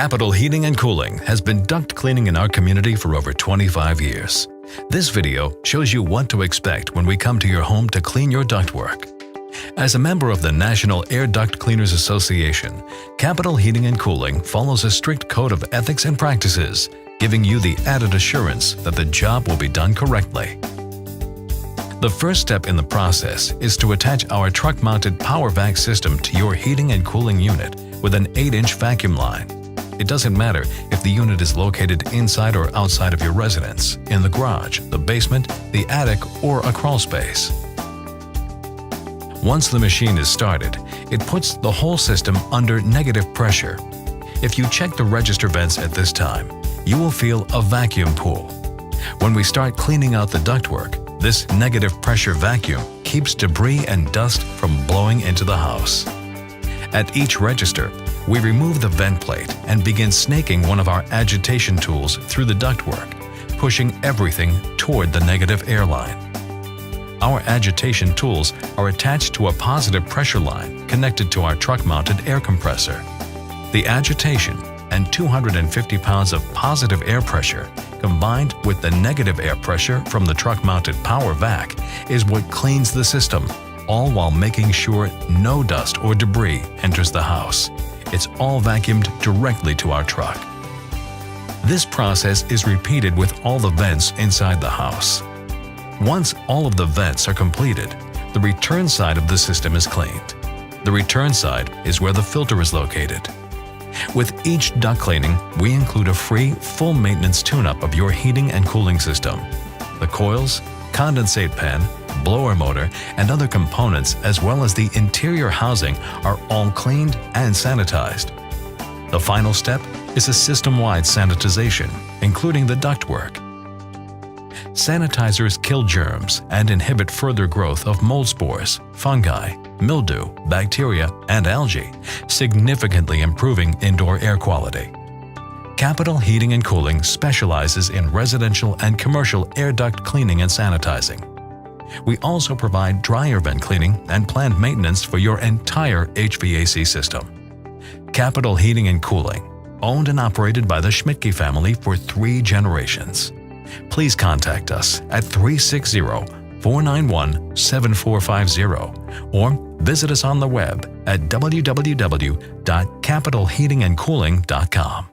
Capital Heating and Cooling has been duct cleaning in our community for over 25 years. This video shows you what to expect when we come to your home to clean your ductwork. As a member of the National Air Duct Cleaners Association, Capital Heating and Cooling follows a strict code of ethics and practices, giving you the added assurance that the job will be done correctly. The first step in the process is to attach our truck-mounted power vac system to your heating and cooling unit with an 8-inch vacuum line. It doesn't matter if the unit is located inside or outside of your residence, in the garage, the basement, the attic, or a crawl space. Once the machine is started, it puts the whole system under negative pressure. If you check the register vents at this time, you will feel a vacuum pool. When we start cleaning out the ductwork, this negative pressure vacuum keeps debris and dust from blowing into the house. At each register, we remove the vent plate and begin snaking one of our agitation tools through the ductwork, pushing everything toward the negative air line. Our agitation tools are attached to a positive pressure line connected to our truck-mounted air compressor. The agitation and 250 pounds of positive air pressure combined with the negative air pressure from the truck-mounted power vac is what cleans the system, all while making sure no dust or debris enters the house. It's all vacuumed directly to our truck. This process is repeated with all the vents inside the house. Once all of the vents are completed, the return side of the system is cleaned. The return side is where the filter is located. With each duct cleaning, we include a free, full maintenance tune-up of your heating and cooling system. The coils, condensate pan, blower motor, and other components as well as the interior housing are all cleaned and sanitized. The final step is a system-wide sanitization, including the ductwork. Sanitizers kill germs and inhibit further growth of mold spores, fungi, mildew, bacteria, and algae, significantly improving indoor air quality. Capital Heating and Cooling specializes in residential and commercial air duct cleaning and sanitizing. We also provide dryer vent cleaning and planned maintenance for your entire HVAC system. Capital Heating and Cooling, owned and operated by the Schmidtke family for 3 generations. Please contact us at 360-491-7450 or visit us on the web at www.capitalheatingandcooling.com.